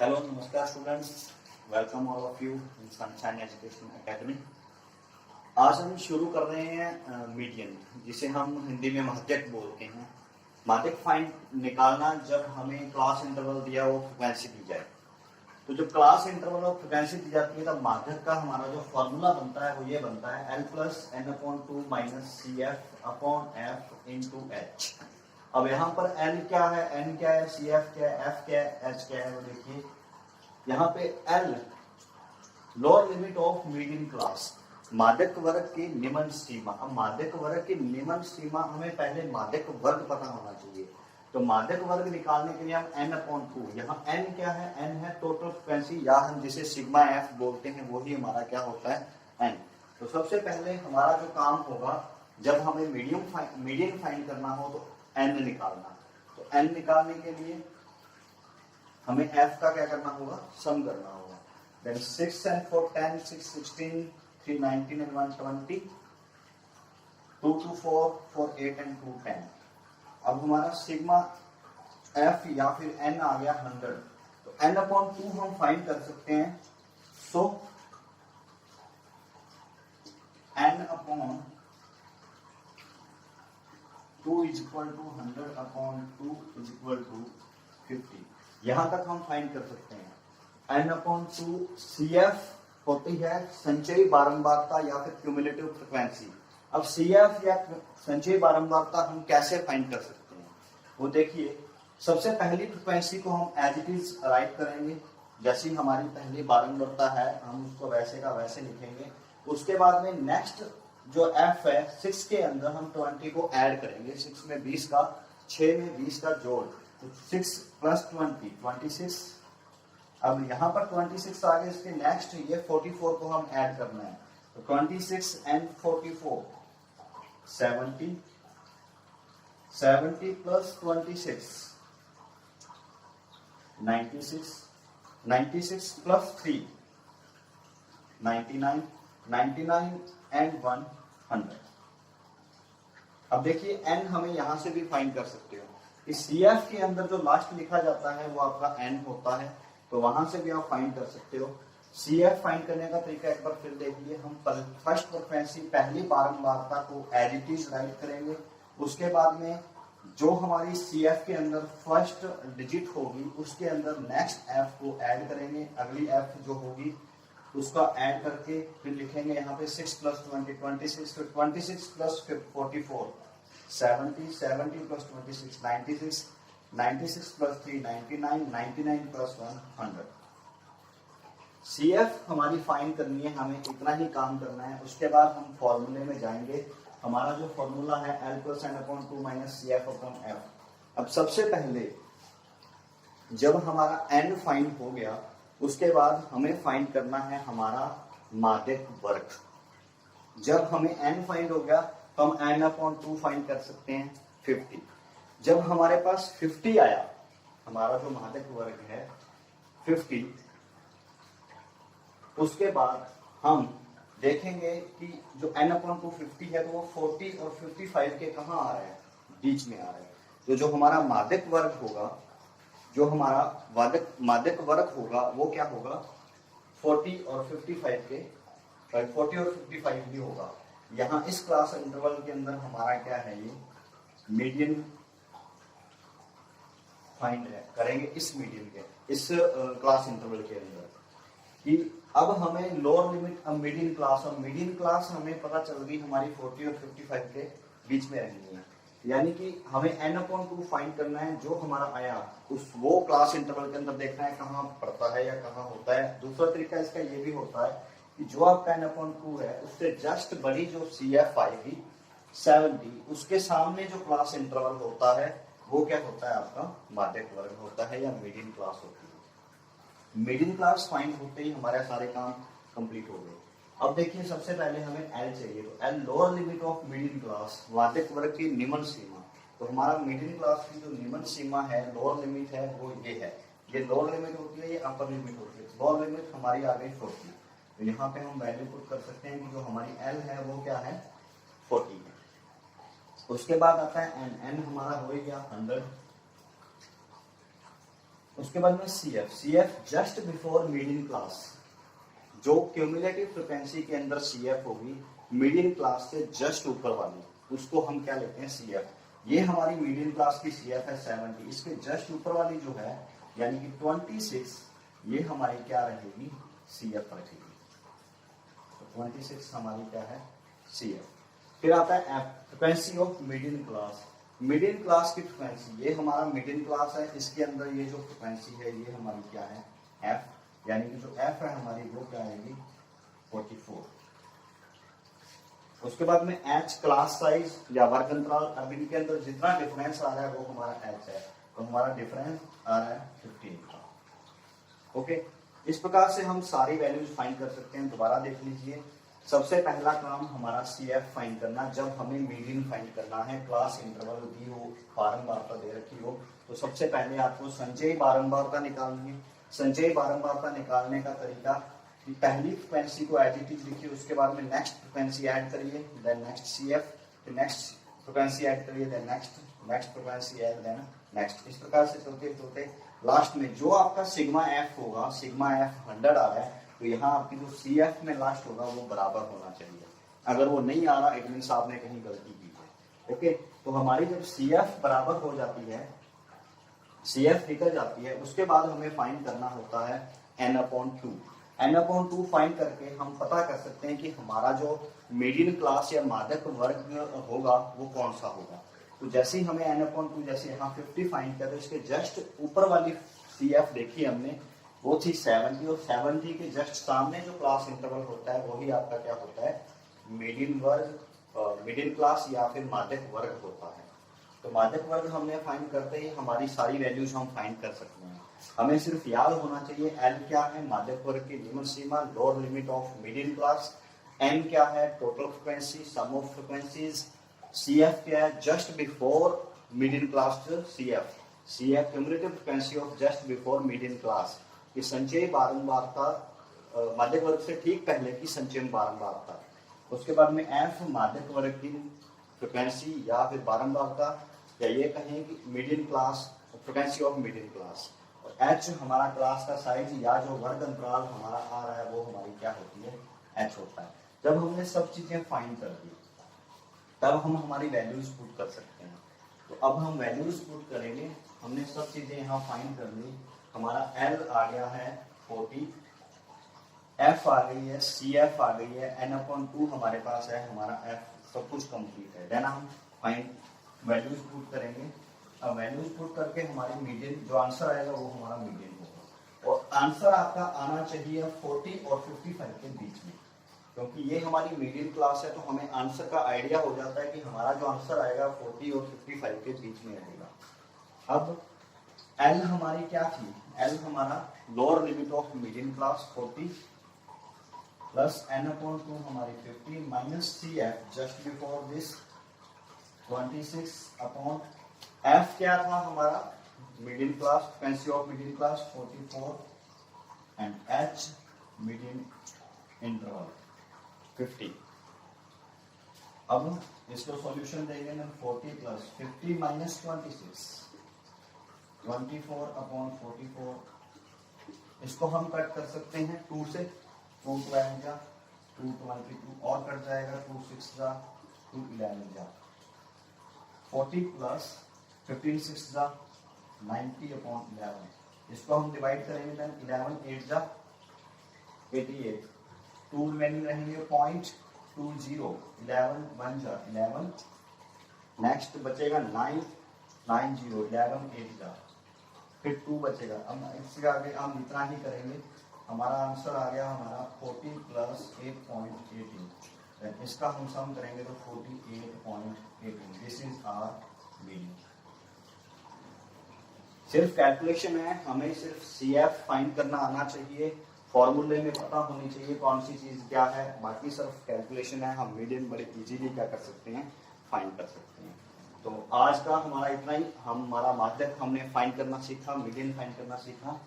Hello नमस्कार students, welcome all of you in sunshine education academy. आज हम शुरू कर रहे हैं मीडियन, जिसे हम हिंदी में माध्यक बोलते हैं। माध्यक फाइंड निकालना जब हमें क्लास इंटरवल दिया हो, फ्रिक्वेंसी दी जाए। तो जब क्लास इंटरवल और फ्रिक्वेंसी दी जाती है तब माध्यक का हमारा जो फॉर्मूला बनता है वो ये बनता है L plus n/2 minus CF/F/H। अब यहाँ पर L क्या है, N क्या है, CF क्या है, F क्या है, H क्या है, वो देखिए यहाँ पे L lower limit of median class, माध्यक वर्ग की निम्न सीमा। अब माध्यक वर्ग की निम्न सीमा हमें पहले माध्यक वर्ग पता होना चाहिए। तो माध्यक वर्ग निकालने के लिए हम n/2, यहाँ n क्या है, n है टोटल फ्रिक्वेंसी या हम जिसे सिग्मा f बोलते हैं, वही हमारा क्या होता है, n। तो सबसे पहले हमारा जो काम होगा, जब हमें मीडियन फाइंड करना हो तो n निकालना। तो n निकालने के लिए हमें f का क्या करना होगा, सम करना होगा। Then 6 and 4 10, 6 16, 3 19 and 120, 2 2 4 4 8 and 2 10। अब हमारा सिग्मा f या फिर n आ गया 100। तो n/2 हम फाइंड कर सकते हैं। So n/2 is equal to 100/2 is equal to 50। यहां तक हम फाइंड कर सकते हैं। n/2 CF होती है संचयी बारंबारता या फिर क्यूमुलेटिव फ्रिक्वेंसी। अब CF या संचयी बारंबारता हम कैसे फाइंड कर सकते हैं, वो देखिए। सबसे पहली फ्रिक्वेंसी को हम एज इट इज राइट करेंगे, जैसी हमारी पहली बारंबारता है हम उसको वैसे का वैसे लिखेंगे। उसके बाद में नेक्स्ट जो F है, 6 के अंदर हम 20 को ऐड करेंगे। 6 में 20 का, 6 में 20 का जोड़, तो 6 प्लस 20 26। अब यहाँ पर 26 आ गए, इसके नेक्स्ट ये 44 को हम ऐड करना है। तो 26 and 44 70, 70 प्लस 26 96, 96 प्लस 3 99, 99 and 100। अब देखिए n हमें यहां से भी फाइंड कर सकते हो। इस CF के अंदर जो लास्ट लिखा जाता है वो आपका n होता है, तो वहां से भी आप फाइंड कर सकते हो। CF फाइंड करने का तरीका एक बार फिर देखिए। हम फर्स्ट फ्रिक्वेंसी पहली बारंबारता को एज इट इज राइट करेंगे। उसके बाद में जो हमारी CF के अंदर फर्स्ट डिजिट होगी उसके अंदर नेक्स्ट F को ऐड करेंगे। अगली F जो होगी उसका ऐड करके फिर लिखेंगे यहाँ पे 6 प्लस 20 26, तो 26 plus 44 70, 70 plus 26 96, 96 plus 3 99, 99 plus 100। CF हमारी फाइंड करनी है, हमें इतना ही काम करना है। उसके बाद हम फॉर्मूले में जाएंगे। हमारा जो फॉर्मूला है L plus n/2 minus CF/F। अब सबसे पहले जब हमारा n फाइंड हो गया, उसके बाद हमें फाइंड करना है हमारा माध्यक वर्ग। जब हमें n फाइंड हो गया तो हम n/2 फाइंड कर सकते हैं 50। जब हमारे पास 50 आया, हमारा जो माध्यक वर्ग है 50, उसके बाद हम देखेंगे कि जो n/2 50 है तो वो 40 और 55 के कहाँ आ रहे हैं, बीच में आ रहे हैं। तो जो हमारा माध्यक वर्ग होगा, जो हमारा माध्यक वर्ग होगा वो क्या होगा, 40 और 55 के, 40 और 55 भी होगा। यहाँ इस क्लास इंटरवल के अंदर हमारा क्या है, ये मीडियन फाइंड करेंगे। इस मीडियन के इस क्लास इंटरवल के अंदर कि अब हमें लोअर लिमिट, अब मीडियन क्लास, और मीडियन क्लास हमें पता चल गई हमारी 40 और 55 के बीच में रहनी है। यानी कि हमें n/2 फाइंड करना है। जो हमारा आया उस वो क्लास इंटरवल के अंदर देखना है कहाँ पड़ता है या कहाँ होता है। दूसरा तरीका इसका ये भी होता है कि जो आपका n/2 है उससे जस्ट बड़ी जो CF आएगी 70, उसके सामने जो क्लास इंटरवल होता है वो क्या होता है, आपका माध्यक वर्ग होता है या मीडियन क्लास होती है। मीडियन क्लास फाइंड होते ही हमारे सारे काम कंप्लीट हो गए। अब देखिए सबसे पहले हमें L चाहिए, तो L lower limit of median class, माध्यक वर्ग की निम्न सीमा। तो हमारा मीडियन क्लास की जो निम्न सीमा है, लोअर लिमिट है, वो ये है। ये लोअर लिमिट होती है, ये अपर लिमिट होती है। लोअर लिमिट हमारी आ गई 40। तो यहाँ पे हम वैल्यू पुट कर सकते हैं कि जो हमारी L है वो क्या है, 40 है। उसके बाद आता है n हमारा हो गया 100। उसके बाद में CF just before median class, जो क्यूमुलेटिव फ्रिक्वेंसी के अंदर CF होगी मीडियन क्लास से जस्ट ऊपर वाली, उसको हम क्या लेते हैं CF। ये हमारी मीडियन क्लास की CF है 70, इसके जस्ट ऊपर वाली जो है यानी कि 26, ये हमारी क्या रहेगी CF रहेगी। तो 26 हमारी क्या है CF। फिर आता है F, frequency of median class. Median class की फ्रिक्वेंसी, ये हमारा मीडियन क्लास है, इसके अंदर ये जो फ्रिक्वेंसी है ये हमारी क्या है F, यानी कि जो F है हमारी वो क्या आएगी 44। उसके बाद में H क्लास साइज या वर्क अंतराल, अब इनके अंदर जितना डिफरेंस आ रहा है वो हमारा H है, तो हमारा डिफरेंस आ रहा है 15 का। ओके, इस प्रकार से हम सारी वैल्यूज फाइंड कर सकते हैं। दोबारा देख लीजिए, सबसे पहला काम हमारा CF फाइंड करना, जब हमें मीडियन फाइंड करना है, क्लास इंटरवल दी हो, बारंबारता दे रखी हो, तो सबसे पहले आपको संचयी बारंबारता निकालनी है। संचयी बारंबारता निकालने का तरीका, पहली फ्रिक्वेंसी को एज इट इज लिखिए, उसके बाद में नेक्स्ट फ्रिक्वेंसी ऐड करिए, देन नेक्स्ट CF, फिर नेक्स्ट फ्रिक्वेंसी ऐड करिए, then next frequency add, then next. इस प्रकार से चलते चलते लास्ट में जो आपका सिग्मा F होगा, सिग्मा F 100 आ रहा है, तो यहाँ आपकी जो CF में लास्ट होगा वो बराबर होना चाहिए। अगर वो नहीं आ रहा, इट मींस आपने कहीं गलती की है। ओके, तो हमारी जब CF बराबर हो जाती है, CF निकल जाती है, उसके बाद हमें फाइंड करना होता है n/2। n/2 फाइंड करके हम पता कर सकते हैं कि हमारा जो मीडियन क्लास या माध्यक वर्ग होगा वो कौन सा होगा। तो जैसे ही हमें n/2, जैसे यहाँ 50 फाइंड कर, तो इसके जस्ट ऊपर वाली CF देखी हमने, वो थी 70, और 70 के जस्ट सामने जो क्लास इंटरवल होता है वही आपका क्या होता है मीडियन वर्ग, मीडियन क्लास या फिर माध्यक वर्ग होता है। तो माध्यक वर्ग हमने फाइंड करते ही हमारी सारी वैल्यूज हम फाइंड कर सकते हैं। हमें सिर्फ याद होना चाहिए L क्या है, माध्यक वर्ग की निम्न सीमा, lower limit of median class, M क्या है, total frequency, sum of frequencies, CF क्या है, just before median class CF cumulative frequency of just before median class, ये संचयी बारंबारता, माध्यक वर्ग से ठीक पहले की संचयी बारंबारता। उसके बाद में F माध्यक वर्ग की फ्रिक्वेंसी या फिर बारंबारता, या ये कहें कि median class, frequency of median class, और H हमारा क्लास का साइज या जो वर्ग अंतराल हमारा आ रहा है वो हमारी क्या होती है H होता है। जब हमने सब चीजें फाइंड कर दी तब हम हमारी वैल्यूज पुट कर सकते हैं। तो अब हम वैल्यूज पुट करेंगे, हमने सब चीजें यहाँ फाइंड कर ली, हमारा L आ गया है 40, F आ गई है, CF आ गई है, n/2 हमारे पास है, हमारा F, सब कुछ कंप्लीट है। देन हम फाइंड वैल्यूज पुट करेंगे। अब वैल्यूज पुट करके हमारी मीडियन जो आंसर आएगा वो हमारा मीडियन होगा, और आंसर आपका आना चाहिए 40 और 55 के बीच में, क्योंकि ये हमारी मीडियन क्लास है, तो हमें आंसर का आइडिया हो जाता है कि हमारा जो आंसर आएगा 40 और 55 के बीच में रहेगा। अब L हमारी क्या थी, L हमारा lower limit of median class 40 plus n/2 हमारी 50 minus CF just before this 26 upon F क्या था हमारा median class, frequency of median class 44, and H median interval 50। अब इसको सॉल्यूशन देंगे ना, 40 प्लस 50 माइनस 26, 24 अपॉन 44, इसको हम कट कर सकते हैं 2 से, 2 12 जा 2 22 और कट जाएगा, 2 6 जा 2 11 जा, 40 प्लस 15 6 जा 90 अपॉन 11, इसको हम डिवाइड करेंगे, देन 11 8 जा 88, 2 रिमेनिंग रहेंगे 0.20, 11 1 जा 11, नेक्स्ट बचेगा 9 9 0 11 8 जा, फिर 2 बचेगा। अब इससे आगे हम इतना ही करेंगे, हमारा आंसर आ गया हमारा 40 प्लस 8.18, इसका हम सम करेंगे तो 48.18, दिस इज आवर मीडियन। सिर्फ कैलकुलेशन है, हमें सिर्फ CF फाइंड करना आना चाहिए, फॉर्मूले में पता होनी चाहिए कौन सी चीज क्या है, बाकी सिर्फ कैलकुलेशन है, हम मीडियन बड़े इजीली क्या कर सकते हैं फाइंड कर सकते हैं। तो आज का हमारा इतना ही, हमारा माध्यक हमने फाइंड करना सीखा, मीडियन फाइंड करना सीखा।